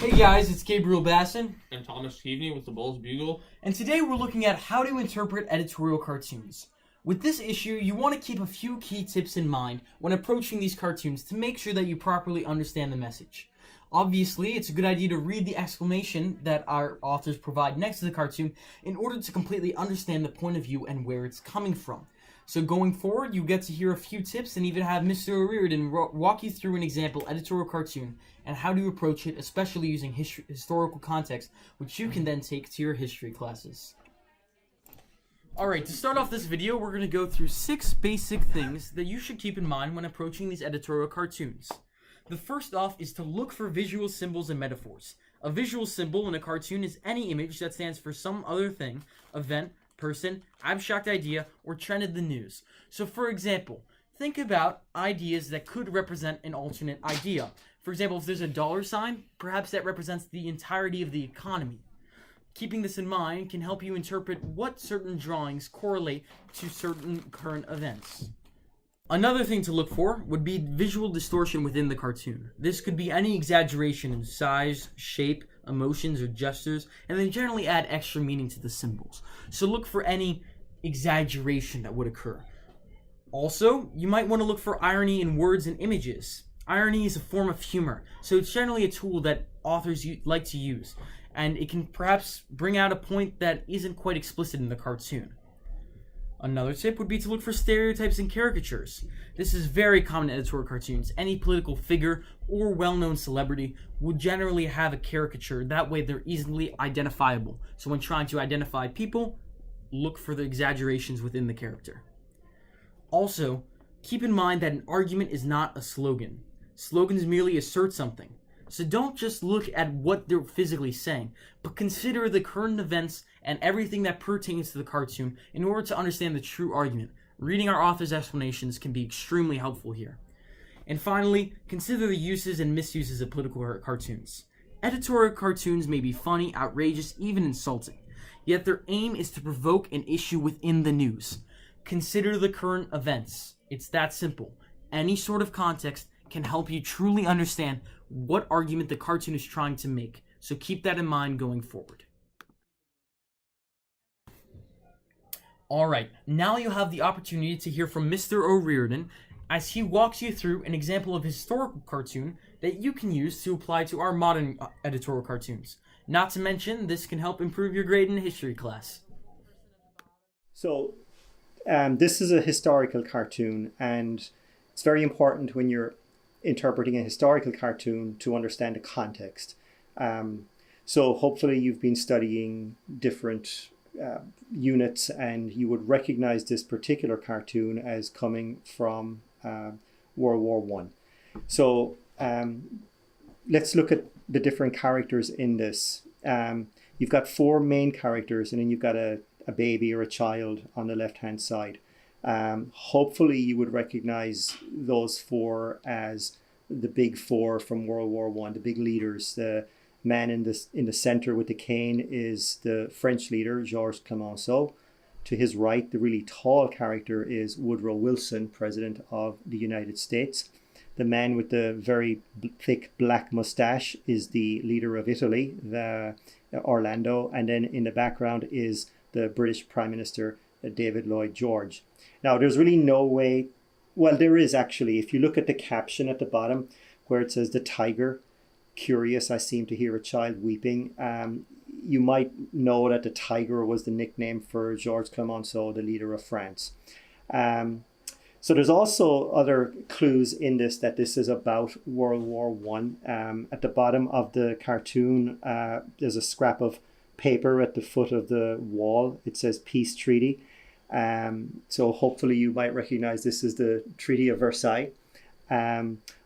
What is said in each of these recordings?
Hey guys, it's Gabriel Basson. And Thomas Keaveny with the Bolles Bugle. And today we're looking at how to interpret editorial cartoons. With this issue, you want to keep a few key tips in mind when approaching these cartoons to make sure that you properly understand the message. Obviously, it's a good idea to read the explanation that our authors provide next to the cartoon in order to completely understand the point of view and where it's coming from. So going forward, you get to hear a few tips and even have Mr. O'Riordan walk you through an example editorial cartoon and how to approach it, especially using historical context, which you can then take to your history classes. Alright, to start off this video, we're going to go through 6 basic things that you should keep in mind when approaching these editorial cartoons. The first off is to look for visual symbols and metaphors. A visual symbol in a cartoon is any image that stands for some other thing, event, person, abstract idea, or trend in the news. So for example, think about ideas that could represent an alternate idea. For example, if there's a dollar sign, perhaps that represents the entirety of the economy. Keeping this in mind can help you interpret what certain drawings correlate to certain current events. Another thing to look for would be visual distortion within the cartoon. This could be any exaggeration in size, shape, emotions, or gestures, and they generally add extra meaning to the symbols. So look for any exaggeration that would occur. Also, you might want to look for irony in words and images. Irony is a form of humor, so it's generally a tool that authors like to use, and it can perhaps bring out a point that isn't quite explicit in the cartoon. Another tip would be to look for stereotypes and caricatures. This is very common in editorial cartoons. Any political figure or well-known celebrity would generally have a caricature. That way they're easily identifiable. So when trying to identify people, look for the exaggerations within the character. Also, keep in mind that an argument is not a slogan. Slogans merely assert something. So don't just look at what they're physically saying, but consider the current events and everything that pertains to the cartoon in order to understand the true argument. Reading our author's explanations can be extremely helpful here. And finally, consider the uses and misuses of political cartoons. Editorial cartoons may be funny, outrageous, even insulting, yet their aim is to provoke an issue within the news. Consider the current events. It's that simple. Any sort of context can help you truly understand what argument the cartoon is trying to make. So keep that in mind going forward. Alright, now you have the opportunity to hear from Mr. O'Riordan as he walks you through an example of historical cartoon that you can use to apply to our modern editorial cartoons. Not to mention, this can help improve your grade in history class. So, this is a historical cartoon, and it's very important when you're interpreting a historical cartoon to understand the context. So hopefully you've been studying different units and you would recognize this particular cartoon as coming from World War One. So let's look at the different characters in this. You've got 4 main characters, and then you've got a baby or a child on the left hand side. Hopefully you would recognize those 4 as the big 4 from World War One, the big leaders. The man in the center with the cane is the French leader, Georges Clemenceau. To his right, the really tall character is Woodrow Wilson, President of the United States. The man with the very thick black mustache is the leader of Italy, Orlando. And then in the background is the British Prime Minister, David Lloyd George. Now, there's really no way, well, there is actually. If you look at the caption at the bottom where it says the tiger, curious, I seem to hear a child weeping, you might know that the tiger was the nickname for Georges Clemenceau, the leader of France. So there's also other clues in this that this is about World War One. At the bottom of the cartoon, there's a scrap of paper at the foot of the wall. It says Peace Treaty. So hopefully you might recognize this is the Treaty of Versailles.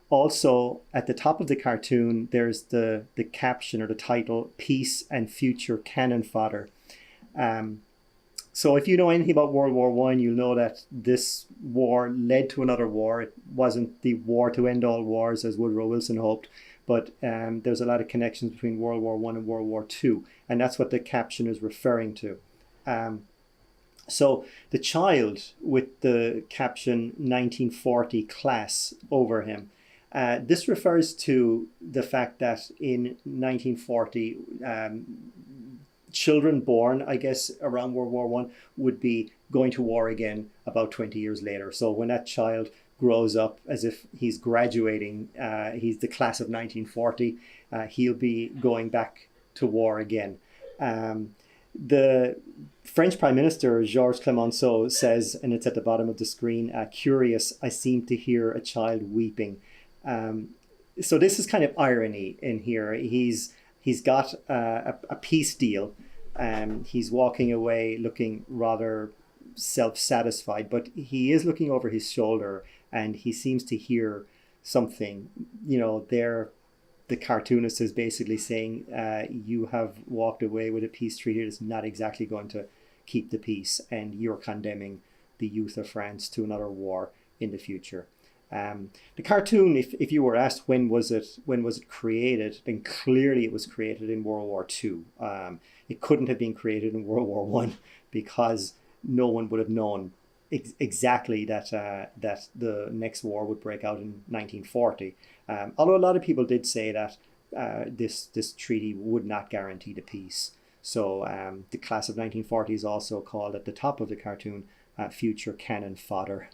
Also, at the top of the cartoon, there's the caption or the title, Peace and Future Cannon Fodder. So if you know anything about World War One, you'll know that this war led to another war. It wasn't the war to end all wars, as Woodrow Wilson hoped, but there's a lot of connections between World War One and World War Two, and that's what the caption is referring to. So the child with the caption 1940 class over him, This refers to the fact that in 1940, children born, I guess, around World War One would be going to war again about 20 years later. So when that child grows up as if he's graduating, he's the class of 1940, he'll be going back to war again. The French Prime Minister, Georges Clemenceau, says, and it's at the bottom of the screen, curious, I seem to hear a child weeping. So this is kind of irony in here. He's got a peace deal. He's walking away looking rather self-satisfied, but he is looking over his shoulder and he seems to hear something. You know, the cartoonist is basically saying, you have walked away with a peace treaty that's not exactly going to keep the peace, and you're condemning the youth of France to another war in the future. The cartoon, if you were asked when was it created, then clearly it was created in World War II. It couldn't have been created in World War One because no one would have known exactly that the next war would break out in 1940. Although a lot of people did say that this treaty would not guarantee the peace. So the class of 1940 is also called at the top of the cartoon future cannon fodder.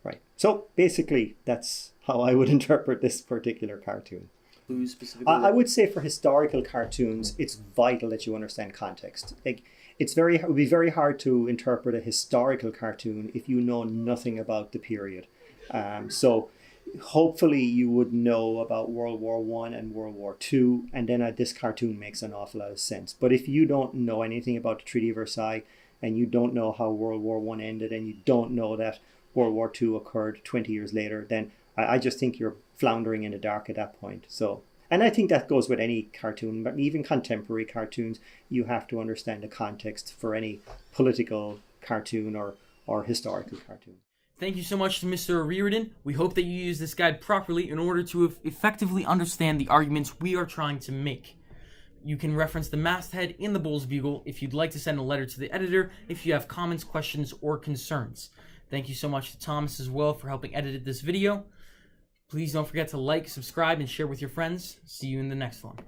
Right. So basically, that's how I would interpret this particular cartoon. Who specifically? I would say for historical cartoons, it's vital that you understand context. Like, it would be very hard to interpret a historical cartoon if you know nothing about the period. So hopefully you would know about World War One and World War II, and then this cartoon makes an awful lot of sense. But if you don't know anything about the Treaty of Versailles, and you don't know how World War One ended, and you don't know that World War II occurred 20 years later, then I just think you're floundering in the dark at that point. So, and I think that goes with any cartoon, but even contemporary cartoons, you have to understand the context for any political cartoon or historical cartoon. Thank you so much to Mr. Reardon. We hope that you use this guide properly in order to effectively understand the arguments we are trying to make. You can reference the masthead in the Bolles Bugle if you'd like to send a letter to the editor if you have comments, questions, or concerns. Thank you so much to Thomas as well for helping edit this video. Please don't forget to like, subscribe, and share with your friends. See you in the next one.